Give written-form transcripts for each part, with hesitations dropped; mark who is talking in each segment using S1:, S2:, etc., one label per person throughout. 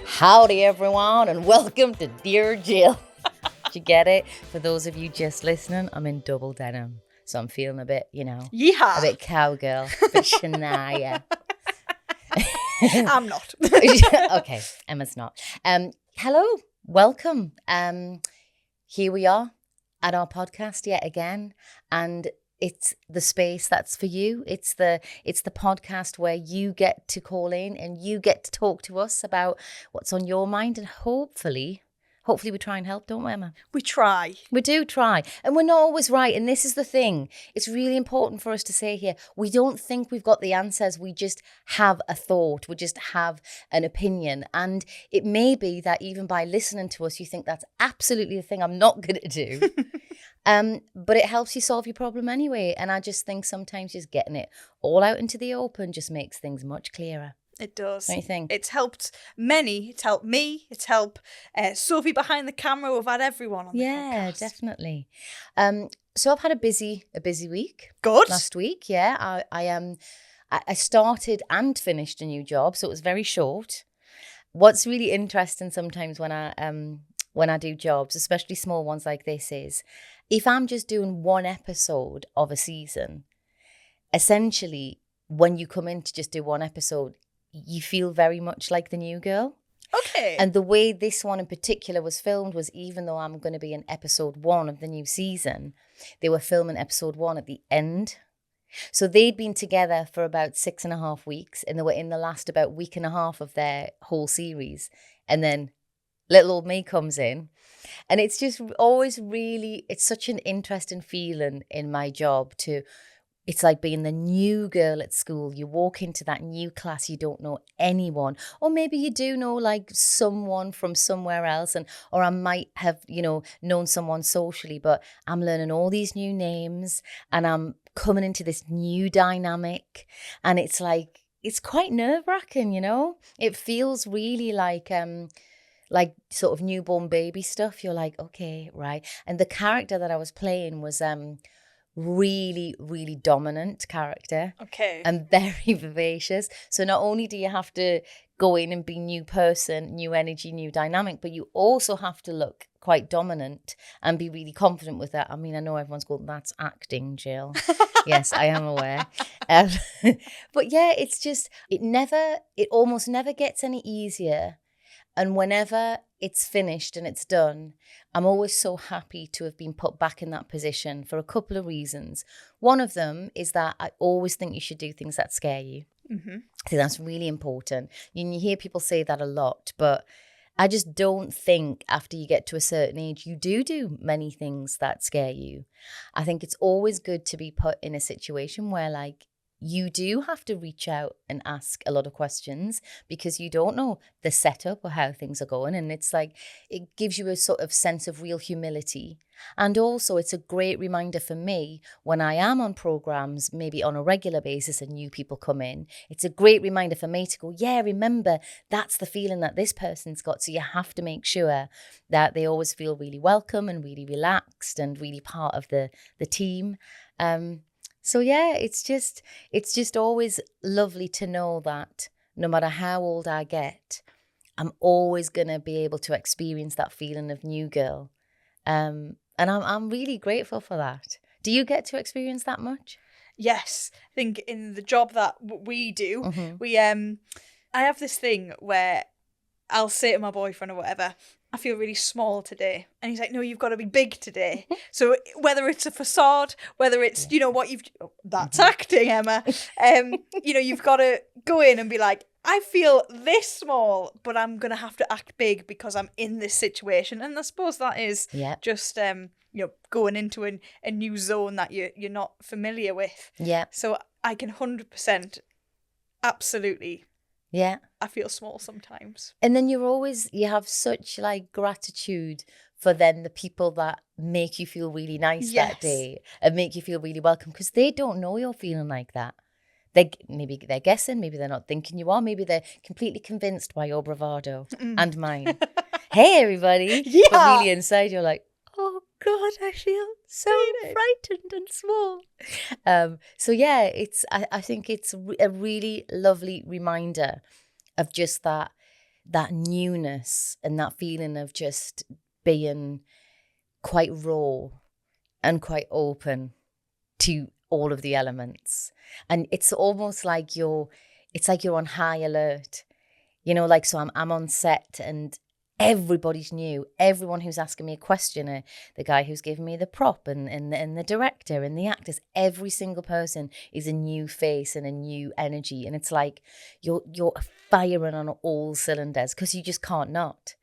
S1: Howdy, everyone, and welcome to Dear Jill. Did you get it? For those of you just listening, I'm in double denim, so I'm feeling a bit,
S2: Yeehaw.
S1: a bit cowgirl, a bit Shania.
S2: I'm not.
S1: Okay, Emma's not. Hello, welcome. Here we are at our podcast yet again, and it's the space that's for you. It's the podcast where you get to call in and you get to talk to us about what's on your mind, and hopefully we try and help, don't we, Emma?
S2: We try.
S1: We do try. And we're not always right. And this is the thing. It's really important for us to say here, we don't think we've got the answers. We just have a thought. We just have an opinion. And it may be that even by listening to us, you think that's absolutely the thing I'm not going to do. But it helps you solve your problem anyway. And I just think sometimes just getting it all out into the open just makes things much clearer.
S2: It does.
S1: What do you think?
S2: It's helped many. It's helped me. It's helped Sophie behind the camera. We've had everyone on the podcast.
S1: Yeah, definitely. So I've had a busy week.
S2: Good.
S1: Last week, yeah. I started and finished a new job, so it was very short. What's really interesting sometimes when I do jobs, especially small ones like this, is if I'm just doing one episode of a season, essentially when you come in to just do one episode, you feel very much like the new girl.
S2: Okay.
S1: And the way this one in particular was filmed was, even though I'm going to be in episode 1 of the new season, they were filming episode 1 at the end. So they'd been together for about 6.5 weeks, and they were in the last about week and a half of their whole series. And then little old me comes in. And it's just always really, it's such an interesting feeling in my job to, it's like being the new girl at school. You walk into that new class, you don't know anyone. Or maybe you do know like someone from somewhere else, or I might have, known someone socially, but I'm learning all these new names and I'm coming into this new dynamic. And it's like, it's quite nerve-wracking, It feels really like sort of newborn baby stuff. You're like, okay, right. And the character that I was playing was really, really dominant character.
S2: Okay.
S1: And very vivacious. So not only do you have to go in and be new person, new energy, new dynamic, but you also have to look quite dominant and be really confident with that. I mean, I know everyone's going, that's acting, Jill. Yes, I am aware. But yeah, it's just, it almost never gets any easier. And whenever it's finished and it's done, I'm always so happy to have been put back in that position for a couple of reasons. One of them is that I always think you should do things that scare you.
S2: Mm-hmm.
S1: I think that's really important. You hear people say that a lot, but I just don't think after you get to a certain age, you do many things that scare you. I think it's always good to be put in a situation where like, you do have to reach out and ask a lot of questions because you don't know the setup or how things are going. And it's like, it gives you a sort of sense of real humility. And also it's a great reminder for me when I am on programs, maybe on a regular basis, and new people come in, it's a great reminder for me to go, yeah, remember, that's the feeling that this person's got. So you have to make sure that they always feel really welcome and really relaxed and really part of the team. So yeah, it's just always lovely to know that no matter how old I get, I'm always going to be able to experience that feeling of new girl. And I'm really grateful for that. Do you get to experience that much?
S2: Yes. I think in the job that we do,
S1: Mm-hmm.
S2: I have this thing where I'll say to my boyfriend or whatever, I feel really small today. And he's like, no, you've got to be big today. So whether it's a facade, whether it's, that's acting, Emma. You've got to go in and be like, I feel this small, but I'm going to have to act big because I'm in this situation. And I suppose that is just, going into a new zone that you're not familiar with.
S1: Yeah.
S2: So I can 100% absolutely.
S1: Yeah.
S2: I feel small sometimes.
S1: And then you have such like gratitude for then the people that make you feel really nice that day and make you feel really welcome, because they don't know you're feeling like that. Maybe they're guessing, maybe they're not thinking you are, maybe they're completely convinced by your bravado and mine. Hey, everybody.
S2: Yeah.
S1: But really inside you're like, oh God, I feel so frightened and small. So yeah, I think it's a really lovely reminder of just that newness and that feeling of just being quite raw and quite open to all of the elements. And it's almost like it's like you're on high alert. Like, so I'm on set and everybody's new. Everyone who's asking me a question, the guy who's giving me the prop and the director and the actors, every single person is a new face and a new energy. And it's like you're firing on all cylinders because you just can't not.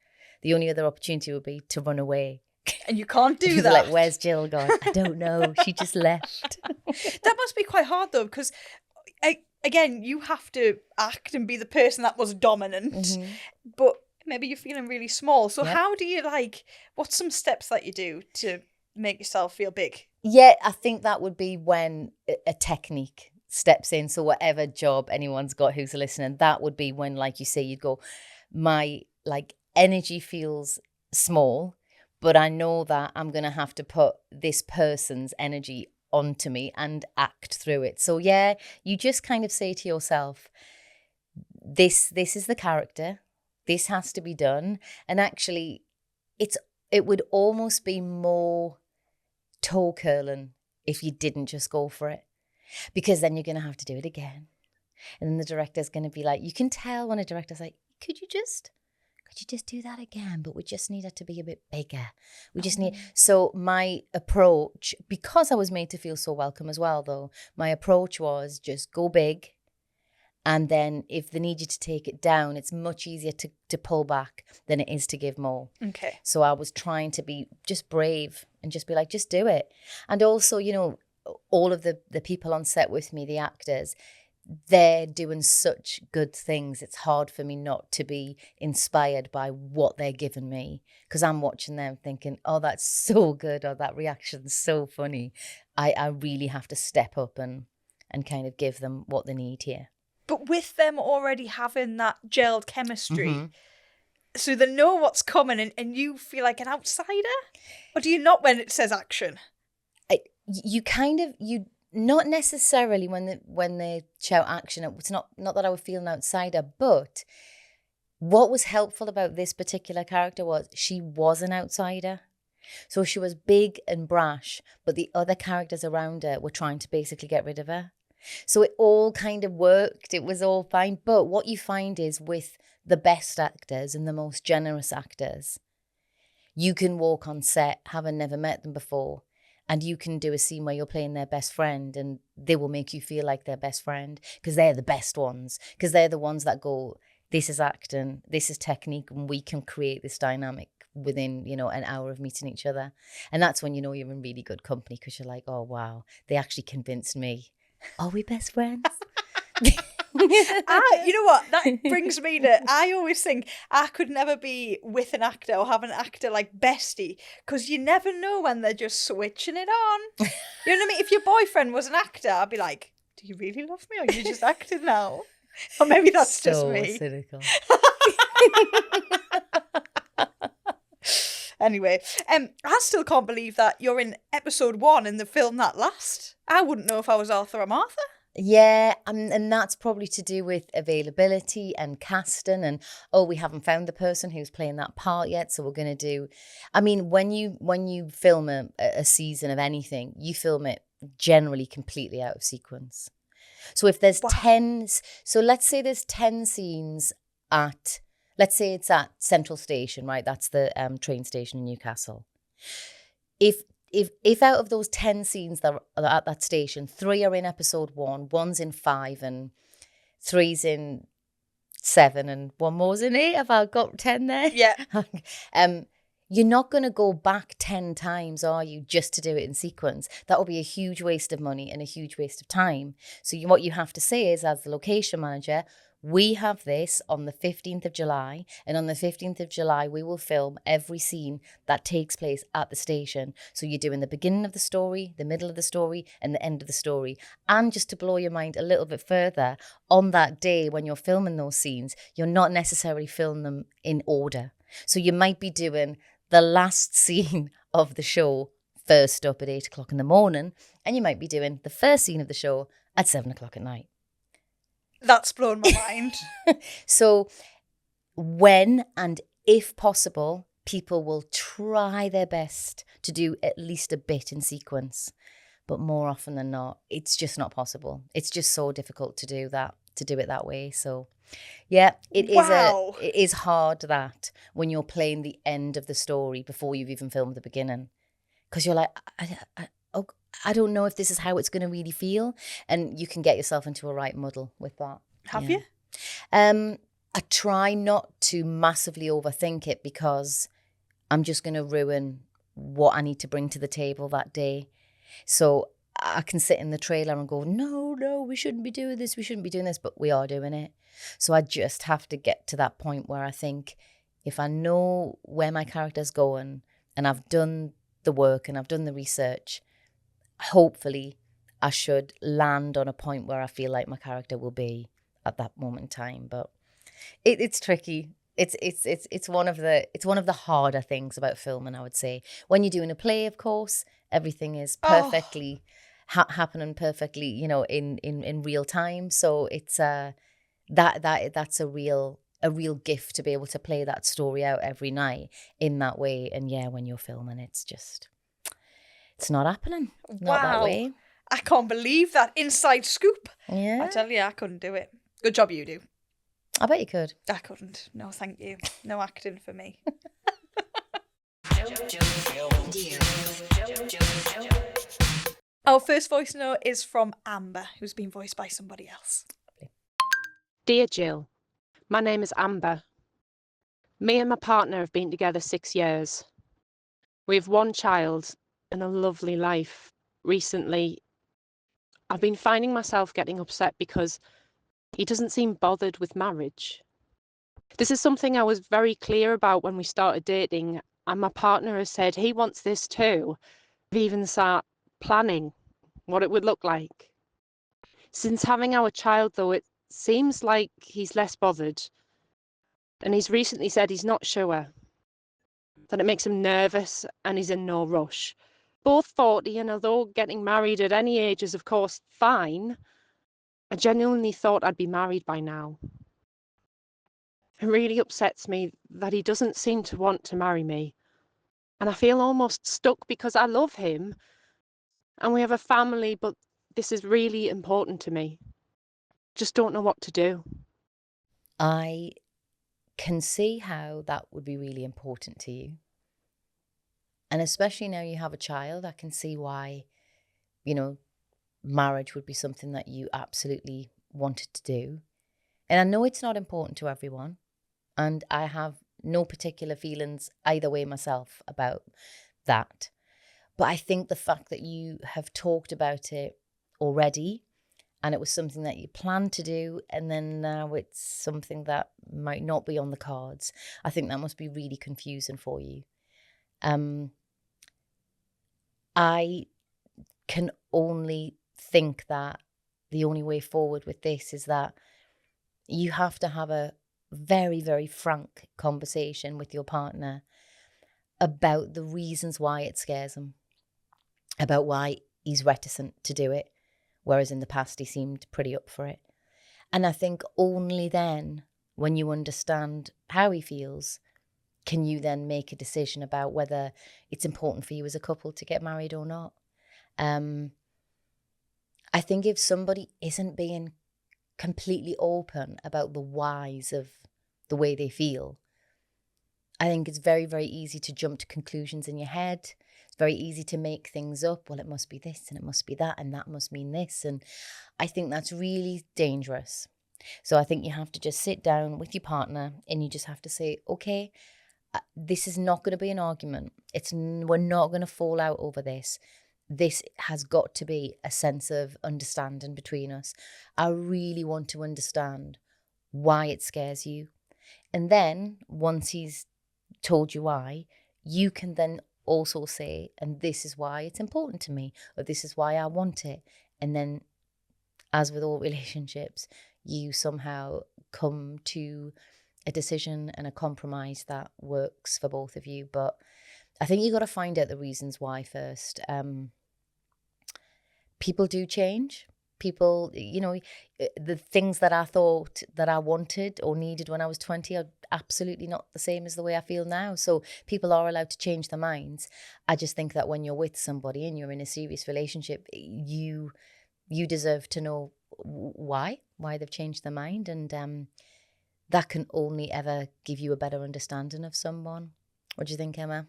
S1: The only other opportunity would be to run away.
S2: And you can't do that.
S1: Like, where's Jill gone? I don't know. She just left.
S2: That must be quite hard though, because again, you have to act and be the person that was dominant, but maybe you're feeling really small. So how do you what's some steps that you do to make yourself feel big?
S1: Yeah, I think that would be when a technique steps in. So whatever job anyone's got who's listening, that would be when, like you say, you'd go, my energy feels small, but I know that I'm going to have to put this person's energy onto me and act through it. So yeah, you just kind of say to yourself, this is the character. This has to be done. And actually, it would almost be more toe curling if you didn't just go for it. Because then you're going to have to do it again. And then the director's going to be like, you can tell when a director's like, could you just do that again? But we just need it to be a bit bigger. We just need. So my approach, because I was made to feel so welcome as well, though, my approach was just go big. And then if they need you to take it down, it's much easier to pull back than it is to give more.
S2: Okay.
S1: So I was trying to be just brave and just be like, just do it. And also, all of the people on set with me, the actors, they're doing such good things. It's hard for me not to be inspired by what they're giving me, because I'm watching them thinking, oh, that's so good, or that reaction's so funny. I really have to step up and kind of give them what they need here.
S2: But with them already having that gelled chemistry, so they know what's coming, and you feel like an outsider? Or do you not when it says action?
S1: You not necessarily when they shout action. It's not that I would feel an outsider, but what was helpful about this particular character was she was an outsider. So she was big and brash, but the other characters around her were trying to basically get rid of her. So it all kind of worked. It was all fine. But what you find is with the best actors and the most generous actors, you can walk on set having never met them before, and you can do a scene where you're playing their best friend and they will make you feel like their best friend because they're the best ones, because they're the ones that go, this is acting, this is technique, and we can create this dynamic within, an hour of meeting each other. And that's when you're in really good company, because you're like, oh, wow, they actually convinced me. Are we best friends?
S2: You know what? That brings me to, I always think I could never be with an actor or have an actor like bestie, because you never know when they're just switching it on. You know what I mean? If your boyfriend was an actor, I'd be like, do you really love me, or are you just acting now? Or maybe that's just me.
S1: Cynical.
S2: Anyway, I still can't believe that you're in episode 1 in the film that last. I wouldn't know if I was Arthur or Martha.
S1: Yeah, and that's probably to do with availability and casting, and we haven't found the person who's playing that part yet, so we're going to do. I mean, when you film a season of anything, you film it generally completely out of sequence. So if there's 10, so let's say there's 10 scenes at, let's say it's at Central Station, right? That's the train station in Newcastle. If out of those 10 scenes that are at that station, 3 are in episode 1, 1's in 5, and 3's in 7, and 1 more's in 8. Have I got 10 there?
S2: Yeah.
S1: You're not going to go back 10 times, are you, just to do it in sequence? That will be a huge waste of money and a huge waste of time. So what you have to say is, as the location manager, we have this on the 15th of July, and on the 15th of July, we will film every scene that takes place at the station. So you're doing the beginning of the story, the middle of the story, and the end of the story. And just to blow your mind a little bit further, on that day when you're filming those scenes, you're not necessarily filming them in order. So you might be doing the last scene of the show first up at 8 o'clock in the morning, and you might be doing the first scene of the show at 7 o'clock at night.
S2: That's blown my mind.
S1: So when and if possible, people will try their best to do at least a bit in sequence. But more often than not, it's just not possible. It's just so difficult to do it that way. So yeah,
S2: Wow.
S1: it is hard that when you're playing the end of the story before you've even filmed the beginning. Because you're like, I don't know if this is how it's going to really feel. And you can get yourself into a right muddle with that.
S2: Have you?
S1: I try not to massively overthink it because I'm just going to ruin what I need to bring to the table that day. So I can sit in the trailer and go, no, we shouldn't be doing this. We shouldn't be doing this, but we are doing it. So I just have to get to that point where I think if I know where my character's going and I've done the work and I've done the research, hopefully I should land on a point where I feel like my character will be at that moment in time. But it's tricky. It's one of the harder things about filming, I would say. When you're doing a play, of course, everything is perfectly happening perfectly, in real time. So it's that's a real gift to be able to play that story out every night in that way. And yeah, when you're filming, it's not happening. Not that way.
S2: I can't believe that inside scoop.
S1: Yeah.
S2: I tell you, I couldn't do it. Good job you do.
S1: I bet you could.
S2: I couldn't. No, thank you. No acting for me. Our first voice note is from Amber, who's been voiced by somebody else.
S3: Dear Jill, my name is Amber. Me and my partner have been together 6 years. We have one child and a lovely life. Recently, I've been finding myself getting upset because he doesn't seem bothered with marriage. This is something I was very clear about when we started dating, and my partner has said he wants this too. We've even started planning what it would look like. Since having our child, though, it seems like he's less bothered. And he's recently said he's not sure, that it makes him nervous and he's in no rush. Both 40, and although getting married at any age is, of course, fine, I genuinely thought I'd be married by now. It really upsets me that he doesn't seem to want to marry me. And I feel almost stuck because I love him and we have a family, but this is really important to me. Just don't know what to do.
S1: I can see how that would be really important to you. And especially now you have a child, I can see why, marriage would be something that you absolutely wanted to do. And I know it's not important to everyone. And I have no particular feelings either way myself about that. But I think the fact that you have talked about it already, and it was something that you planned to do, and then now it's something that might not be on the cards, I think that must be really confusing for you. I can only think that the only way forward with this is that you have to have a very, very frank conversation with your partner about the reasons why it scares him, about why he's reticent to do it, whereas in the past he seemed pretty up for it. And I think only then, when you understand how he feels, can you then make a decision about whether it's important for you as a couple to get married or not. I think if somebody isn't being completely open about the whys of the way they feel, I think it's very, very easy to jump to conclusions in your head. It's very easy to make things up. Well, it must be this and it must be that and that must mean this. And I think that's really dangerous. So I think you have to just sit down with your partner and you just have to say, okay, this is not going to be an argument. We're not going to fall out over this. This has got to be a sense of understanding between us. I really want to understand why it scares you. And then once he's told you why, you can then also say, and this is why it's important to me, or this is why I want it. And then, as with all relationships, you somehow come to a decision and a compromise that works for both of you. But I think you got to find out the reasons why first. People do change. People, the things that I thought that I wanted or needed when I was 20 are absolutely not the same as the way I feel now. So people are allowed to change their minds. I just think that when you're with somebody and you're in a serious relationship, you deserve to know why they've changed their mind, and that can only ever give you a better understanding of someone. What do you think, Emma?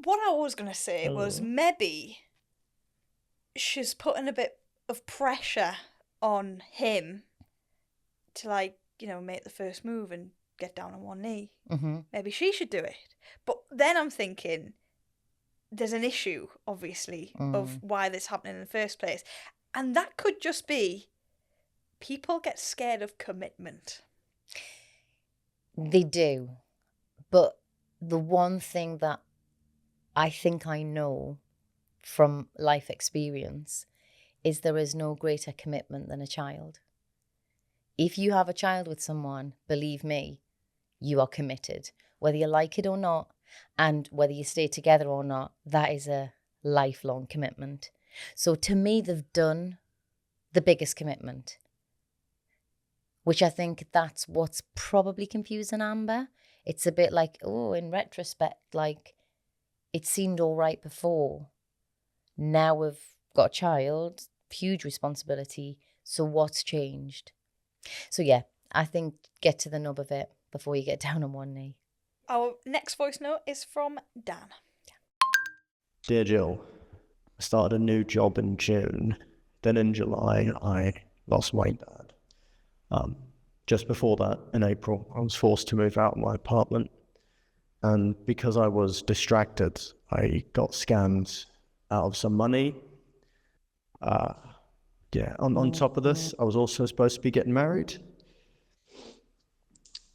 S2: What I was going to say was maybe she's putting a bit of pressure on him to, like, make the first move and get down on one knee.
S1: Mm-hmm.
S2: Maybe she should do it. But then I'm thinking there's an issue, obviously, of why this happened in the first place. And that could just be people get scared of commitment.
S1: They do. But the one thing that I think I know from life experience is there is no greater commitment than a child. If you have a child with someone, believe me, you are committed, whether you like it or not, and whether you stay together or not. That is a lifelong commitment. So to me, they've done the biggest commitment, which I think that's what's probably confusing Amber. It's a bit like, in retrospect, like, it seemed all right before. Now we've got a child, huge responsibility. So what's changed? So yeah, I think get to the nub of it before you get down on one knee.
S2: Our next voice note is from Dan.
S4: Dear Jill, I started a new job in June. Then in July, I lost my dad. Just before that, in April, I was forced to move out of my apartment. And because I was distracted, I got scammed out of some money. On top of this, I was also supposed to be getting married.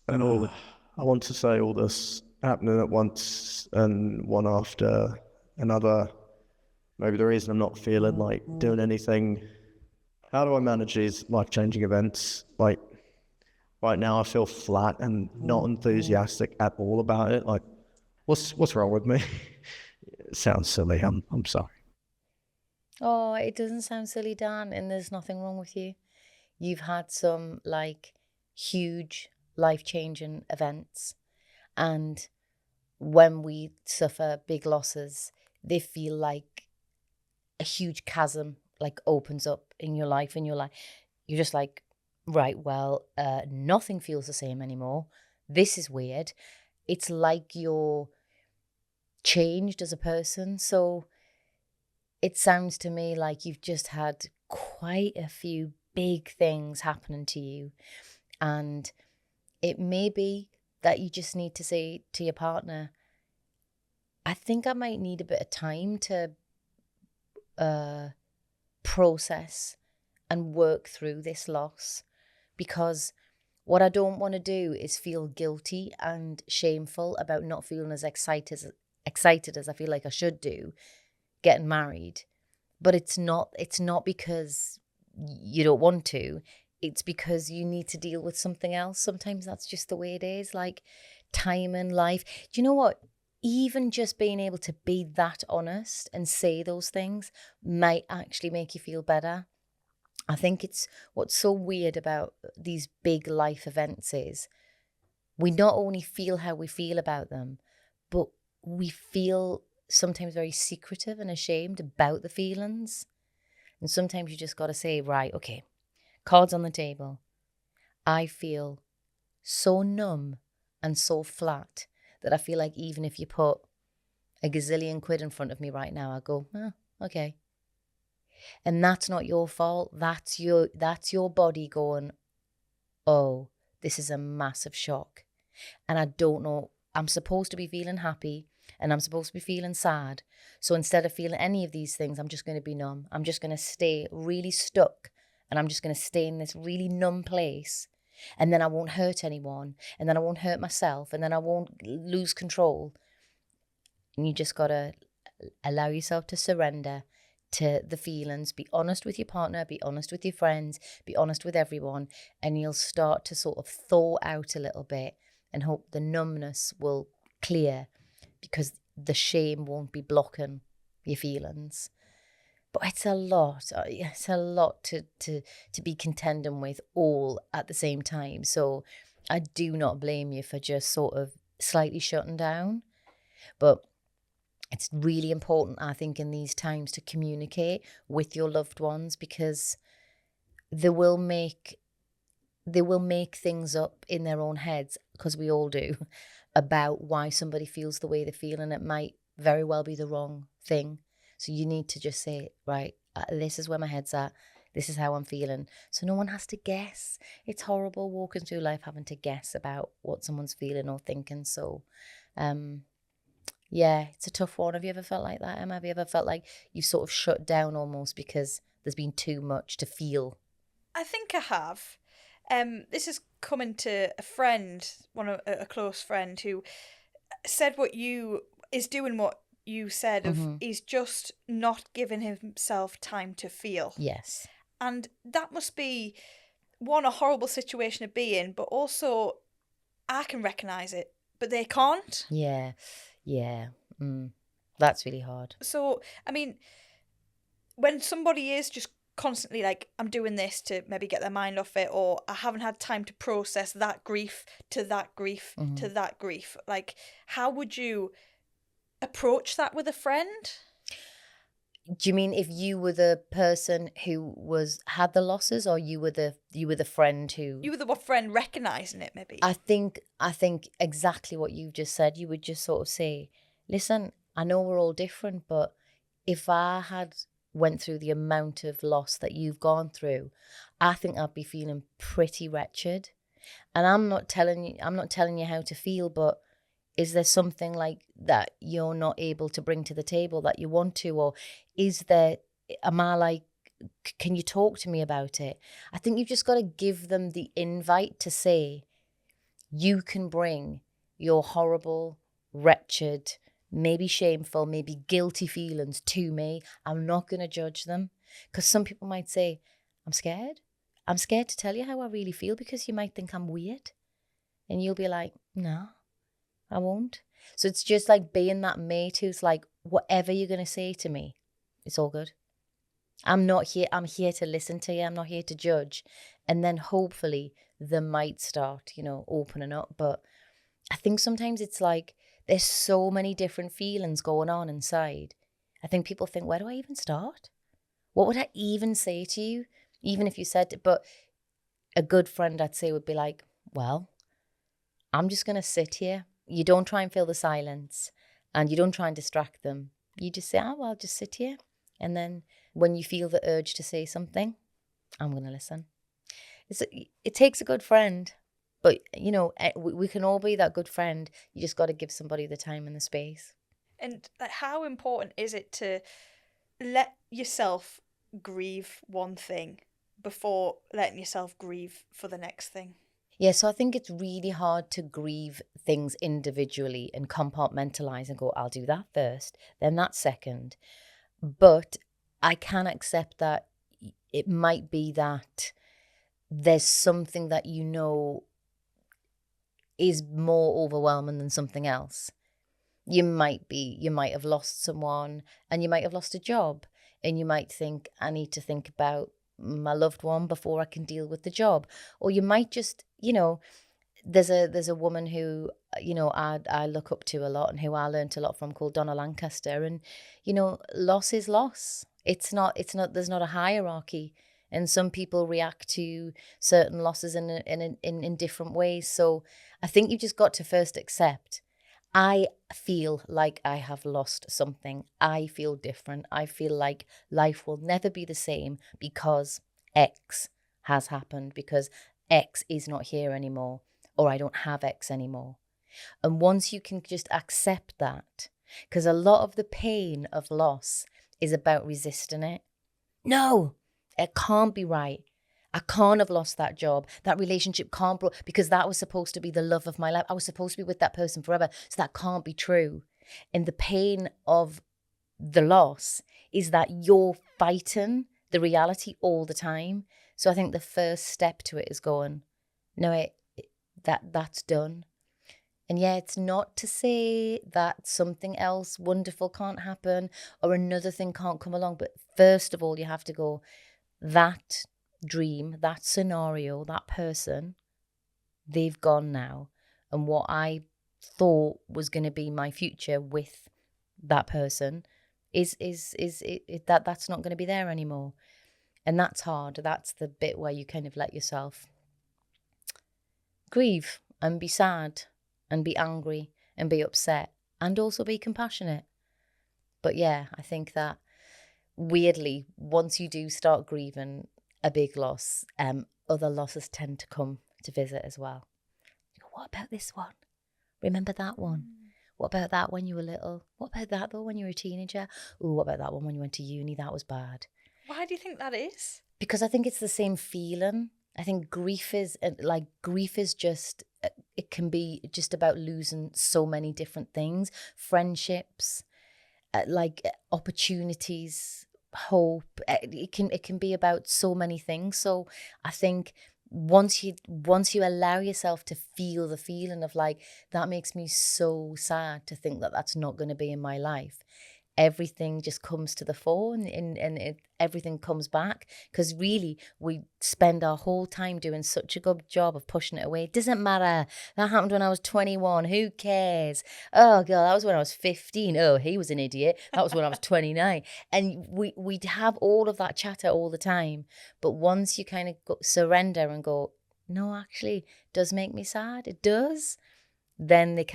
S4: And I want to say all this happening at once and one after another. Maybe the reason I'm not feeling like doing anything. How do I manage these life-changing events? Like, right now I feel flat and not enthusiastic at all about it. Like, what's wrong with me? It sounds silly. I'm sorry.
S1: Oh, it doesn't sound silly, Dan, and there's nothing wrong with you. You've had some, like, huge life-changing events, and when we suffer big losses, they feel like a huge chasm, like, opens up in your life, and you're just like, right, well, nothing feels the same anymore. This is weird. It's like you're changed as a person. So it sounds to me like you've just had quite a few big things happening to you. And it may be that you just need to say to your partner, I think I might need a bit of time to process and work through this loss, because what I don't want to do is feel guilty and shameful about not feeling as excited as I feel like I should do getting married. But it's not because you don't want to. It's because you need to deal with something else. Sometimes that's just the way it is, like time in life. Do you know what? Even just being able to be that honest and say those things might actually make you feel better. I think it's what's so weird about these big life events is we not only feel how we feel about them, but we feel sometimes very secretive and ashamed about the feelings. And sometimes you just got to say, right, okay, cards on the table. I feel so numb and so flat that I feel like even if you put a gazillion quid in front of me right now, I go, okay. And that's not your fault. That's your body going, oh, this is a massive shock. And I don't know, I'm supposed to be feeling happy and I'm supposed to be feeling sad. So instead of feeling any of these things, I'm just going to be numb. I'm just going to stay really stuck, and I'm just going to stay in this really numb place. And then I won't hurt anyone, and then I won't hurt myself, and then I won't lose control. And you just got to allow yourself to surrender to the feelings. Be honest with your partner, be honest with your friends, be honest with everyone, and you'll start to sort of thaw out a little bit and hope the numbness will clear, because the shame won't be blocking your feelings. But it's a lot. It's a lot to be contending with all at the same time. So I do not blame you for just sort of slightly shutting down. But it's really important, I think, in these times to communicate with your loved ones, because they will make things up in their own heads, because we all do, about why somebody feels the way they feel, and it might very well be the wrong thing. So you need to just say, right, this is where my head's at. This is how I'm feeling. So no one has to guess. It's horrible walking through life having to guess about what someone's feeling or thinking. So, yeah, it's a tough one. Have you ever felt like that, Emma? Have you ever felt like you sort of shut down almost because there's been too much to feel?
S2: I think I have. This is coming to a friend, a close friend, who said is doing what you said of he's just not giving himself time to feel.
S1: Yes.
S2: And that must be, one, a horrible situation to be in, but also I can recognise it, but they can't.
S1: Yeah. That's really hard.
S2: So, I mean, when somebody is just constantly like, I'm doing this to maybe get their mind off it, or I haven't had time to process that grief to that grief to that grief, like, how would you approach that with a friend?
S1: Do you mean if you were the person who had the losses, or you were the friend who...
S2: You were the friend recognising it, maybe?
S1: I think exactly what you've just said. You would just sort of say, listen, I know we're all different, but if I had went through the amount of loss that you've gone through, I think I'd be feeling pretty wretched. And I'm not telling you how to feel, but is there something like that you're not able to bring to the table that you want to? Or can you talk to me about it? I think you've just got to give them the invite to say, you can bring your horrible, wretched, maybe shameful, maybe guilty feelings to me. I'm not going to judge them. Because some people might say, I'm scared. I'm scared to tell you how I really feel because you might think I'm weird. And you'll be like, no, I won't. So it's just like being that mate who's like, whatever you're going to say to me, it's all good. I'm here to listen to you. I'm not here to judge. And then hopefully they might start, opening up. But I think sometimes it's like there's so many different feelings going on inside. I think people think, where do I even start? What would I even say to you? Even if you said it, but a good friend, I'd say, would be like, well, I'm just going to sit here. You don't try and fill the silence, and you don't try and distract them. You just say, well, I'll just sit here. And then when you feel the urge to say something, I'm going to listen. It takes a good friend, but, we can all be that good friend. You just got to give somebody the time and the space.
S2: And how important is it to let yourself grieve one thing before letting yourself grieve for the next thing?
S1: Yeah, so I think it's really hard to grieve things individually and compartmentalize and go, I'll do that first, then that second. But I can accept that it might be that there's something that is more overwhelming than something else. You might have lost someone, and you might have lost a job, and you might think, I need to think about my loved one before I can deal with the job. Or you might just, there's a woman who, I look up to a lot and who I learned a lot from, called Donna Lancaster. And, loss is loss. It's not, there's not a hierarchy. And some people react to certain losses in different ways. So I think you just got to first accept, I feel like I have lost something. I feel different. I feel like life will never be the same because X has happened, because X is not here anymore, or I don't have X anymore. And once you can just accept that, because a lot of the pain of loss is about resisting it. No, it can't be right. I can't have lost that job. That relationship can't, because that was supposed to be the love of my life. I was supposed to be with that person forever. So that can't be true. And the pain of the loss is that you're fighting the reality all the time. So I think the first step to it is going, no, that's done. And yeah, it's not to say that something else wonderful can't happen or another thing can't come along. But first of all, you have to go, that dream, that scenario, that person, they've gone now. And what I thought was going to be my future with that person that's not going to be there anymore. And that's hard. That's the bit where you kind of let yourself grieve and be sad and be angry and be upset and also be compassionate. But yeah, I think that weirdly, once you do start grieving a big loss, other losses tend to come to visit as well. What about this one? Remember that one? What about that when you were little? What about that though when you were a teenager? Ooh, what about that one when you went to uni? That was bad.
S2: Why do you think that is?
S1: Because I think it's the same feeling. I think grief is just, it can be just about losing so many different things, friendships, opportunities, hope. It can be about so many things. So I think once you allow yourself to feel the feeling of like, that makes me so sad to think that that's not going to be in my life, everything just comes to the fore, and everything comes back, because really we spend our whole time doing such a good job of pushing it away. It doesn't matter. That happened when I was 21. Who cares? Oh god, that was when I was 15. Oh, he was an idiot. That was when I was 29. And we'd have all of that chatter all the time. But once you kind of surrender and go, no, actually, it does make me sad. It does. Then they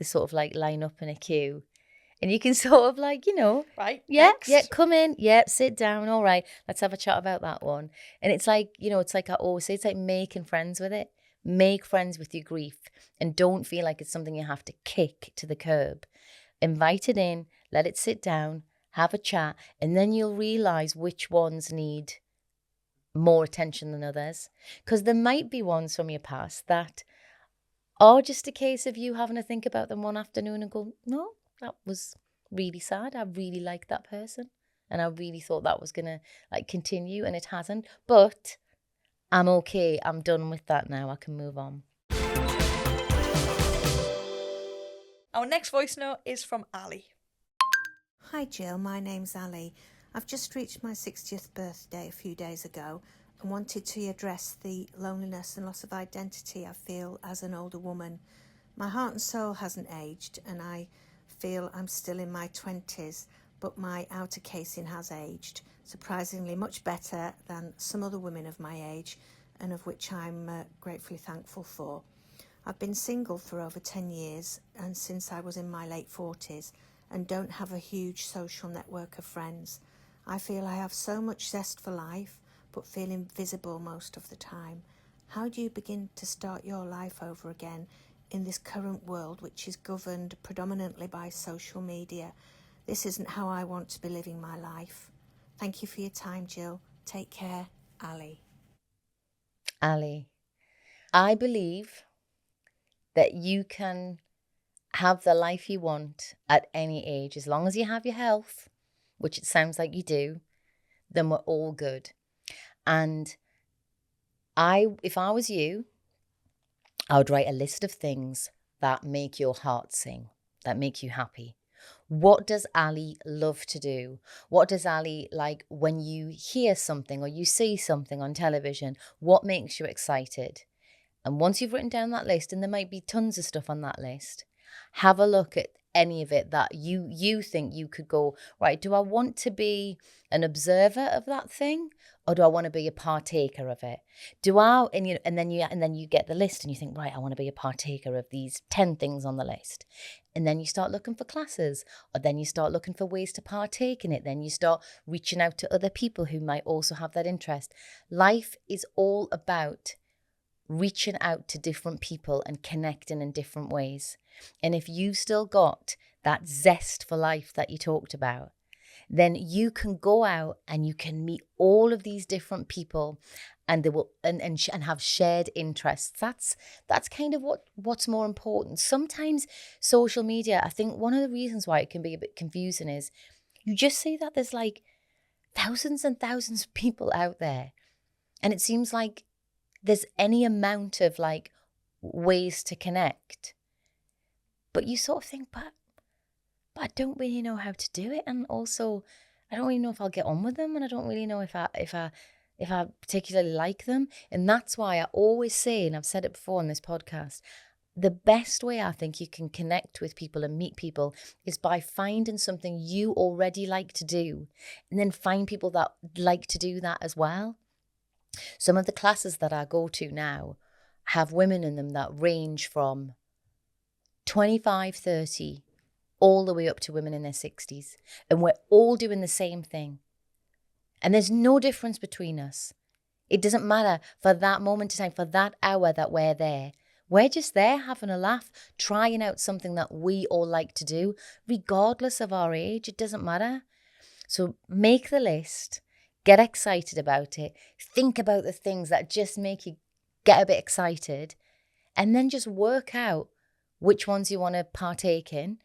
S1: sort of line up in a queue. And you can sort of right,
S2: next.
S1: come in, sit down, all right, let's have a chat about that one. And it's like, it's like I always say, it's like making friends with it. Make friends with your grief, and don't feel like it's something you have to kick to the curb. Invite it in, let it sit down, have a chat, and then you'll realise which ones need more attention than others. Because there might be ones from your past that are just a case of you having to think about them one afternoon and go, no, that was really sad. I really liked that person and I really thought that was going to continue, and it hasn't. But I'm okay. I'm done with that now. I can move on.
S2: Our next voice note is from Ali.
S5: Hi Jill, my name's Ali. I've just reached my 60th birthday a few days ago and wanted to address the loneliness and loss of identity I feel as an older woman. My heart and soul hasn't aged, and I feel I'm still in my 20s, but my outer casing has aged, surprisingly much better than some other women of my age, and of which I'm gratefully thankful for. I've been single for over 10 years, and since I was in my late 40s, and don't have a huge social network of friends. I feel I have so much zest for life, but feel invisible most of the time. How do you begin to start your life over again in this current world, which is governed predominantly by social media? This isn't how I want to be living my life. Thank you for your time, Jill. Take care, Ali.
S1: Ali, I believe that you can have the life you want at any age. As long as you have your health, which it sounds like you do, then we're all good. And if I was you, I would write a list of things that make your heart sing, that make you happy. What does Ali love to do? What does Ali like when you hear something or you see something on television? What makes you excited? And once you've written down that list, and there might be tons of stuff on that list, have a look at any of it that you think you could go, right, do I want to be an observer of that thing, or do I want to be a partaker of it? And then you get the list and you think, right, I want to be a partaker of these 10 things on the list. And then you start looking for classes, or then you start looking for ways to partake in it. Then you start reaching out to other people who might also have that interest. Life is all about reaching out to different people and connecting in different ways. And if you've still got that zest for life that you talked about, then you can go out and you can meet all of these different people, and they will and have shared interests. That's kind of what's more important. Sometimes social media, I think one of the reasons why it can be a bit confusing is you just see that there's like thousands and thousands of people out there, and it seems like there's any amount of like ways to connect. But you sort of think, but I don't really know how to do it, and also I don't really know if I'll get on with them, and I don't really know if I particularly like them. And that's why I always say, and I've said it before on this podcast, the best way I think you can connect with people and meet people is by finding something you already like to do, and then find people that like to do that as well. Some of the classes that I go to now have women in them that range from 25, 30, all the way up to women in their 60s. And we're all doing the same thing. And there's no difference between us. It doesn't matter for that moment in time, for that hour that we're there. We're just there having a laugh, trying out something that we all like to do, regardless of our age. It doesn't matter. So make the list, get excited about it, think about the things that just make you get a bit excited, and then just work out which ones you want to partake in,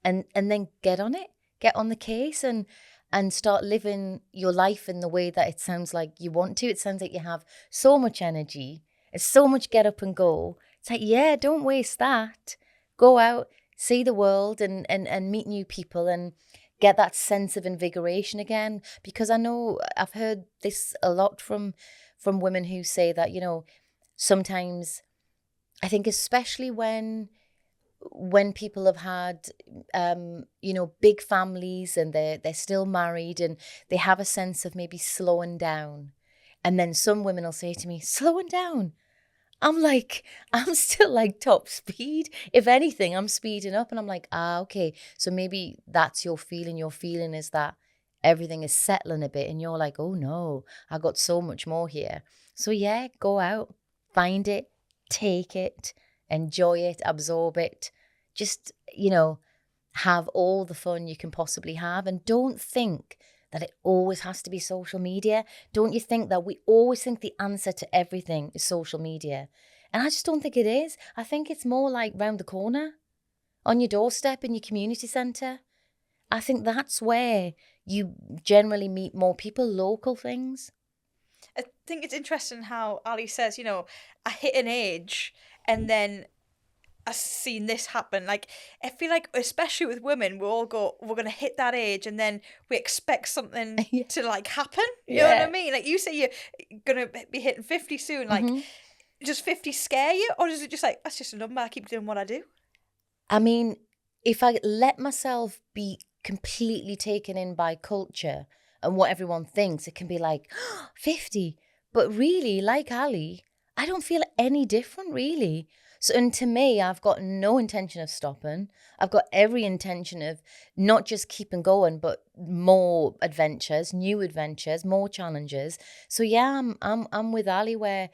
S1: and then get on it, get on the case, and start living your life in the way that it sounds like you want to. It sounds like you have so much energy, it's so much get up and go. It's like, yeah, don't waste that. Go out, see the world, and meet new people, and get that sense of invigoration again. Because I know I've heard this a lot from women who say that, sometimes, I think especially when people have had, big families, and they're still married, and they have a sense of maybe slowing down. And then some women will say to me, slowing down? I'm like, I'm still like top speed. If anything, I'm speeding up. And I'm like, okay. So maybe that's your feeling. Your feeling is that everything is settling a bit. And you're like, oh no, I got so much more here. So yeah, go out, find it, take it, enjoy it, absorb it. Just, have all the fun you can possibly have. And don't think that it always has to be social media. Don't you think that we always think the answer to everything is social media? And I just don't think it is. I think it's more like round the corner, on your doorstep, in your community centre. I think that's where you generally meet more people, local things.
S2: I think it's interesting how Ali says, I hit an age and then I've seen this happen. Like, I feel like, especially with women, we're going to hit that age and then we expect something to like happen. You know what I mean? Like, you say you're going to be hitting 50 soon. Like, does 50 scare you? Or is it just like, that's just a number, I keep doing what I do?
S1: I mean, if I let myself be completely taken in by culture and what everyone thinks, it can be like, 50. But really, like Ali, I don't feel any different, really. So, and to me, I've got no intention of stopping. I've got every intention of not just keeping going, but more adventures, new adventures, more challenges. So yeah, I'm with Ali, where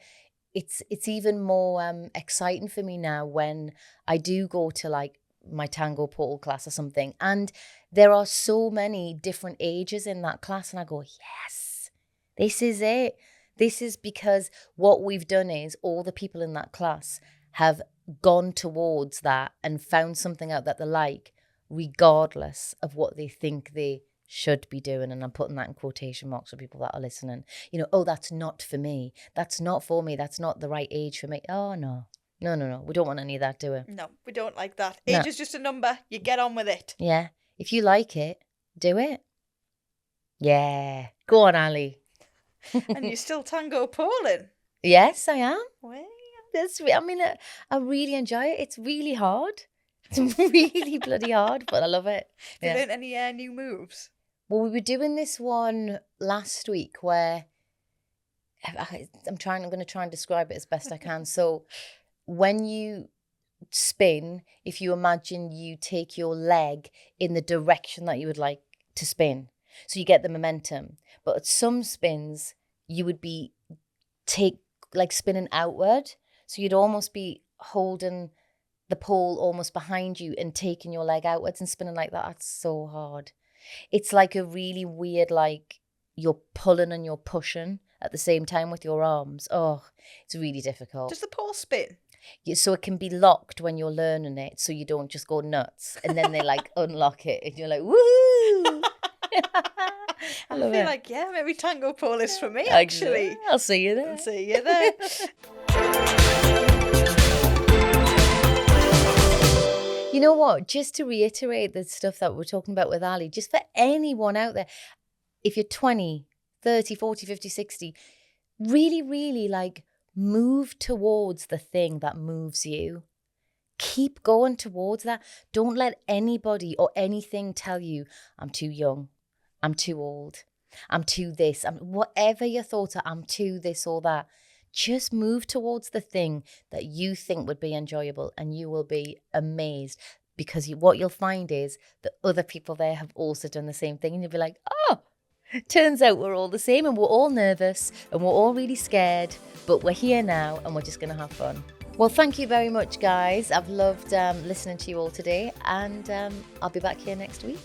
S1: it's even more exciting for me now when I do go to like my Tango pole class or something, and there are so many different ages in that class, and I go, yes, this is it. This is because what we've done is all the people in that class have gone towards that and found something out that they like, regardless of what they think they should be doing. And I'm putting that in quotation marks for people that are listening. Oh, that's not for me. That's not for me. That's not the right age for me. Oh, no. No. We don't want any of that, do we?
S2: No, we don't like that. Age is just a number. You get on with it.
S1: Yeah. If you like it, do it. Yeah. Go on, Ali.
S2: And you're still tango poling?
S1: Yes, I am.
S2: Well,
S1: I really enjoy it. It's really hard. It's really bloody hard, but I love it.
S2: Have you learned any new moves?
S1: Well, we were doing this one last week where I'm going to try and describe it as best I can. So when you spin, if you imagine you take your leg in the direction that you would like to spin, so you get the momentum. But at some spins, you would be spinning outward. So you'd almost be holding the pole almost behind you and taking your leg outwards and spinning like that. That's so hard. It's like a really weird, like you're pulling and you're pushing at the same time with your arms. Oh, it's really difficult.
S2: Does the pole spin?
S1: So it can be locked when you're learning it, so you don't just go nuts. And then they like unlock it and you're like, woo!
S2: I feel like, maybe tango pole is for me, actually.
S1: I'll see you there.
S2: I'll see you there.
S1: You know what? Just to reiterate the stuff that we're talking about with Ali, just for anyone out there, if you're 20, 30, 40, 50, 60, really, really like move towards the thing that moves you. Keep going towards that. Don't let anybody or anything tell you, I'm too young, I'm too old, I'm too this, whatever your thoughts are, I'm too this or that. Just move towards the thing that you think would be enjoyable, and you will be amazed, because what you'll find is that other people there have also done the same thing, and you'll be like, oh, turns out we're all the same, and we're all nervous and we're all really scared, but we're here now and we're just going to have fun. Well, thank you very much, guys. I've loved listening to you all today, and I'll be back here next week.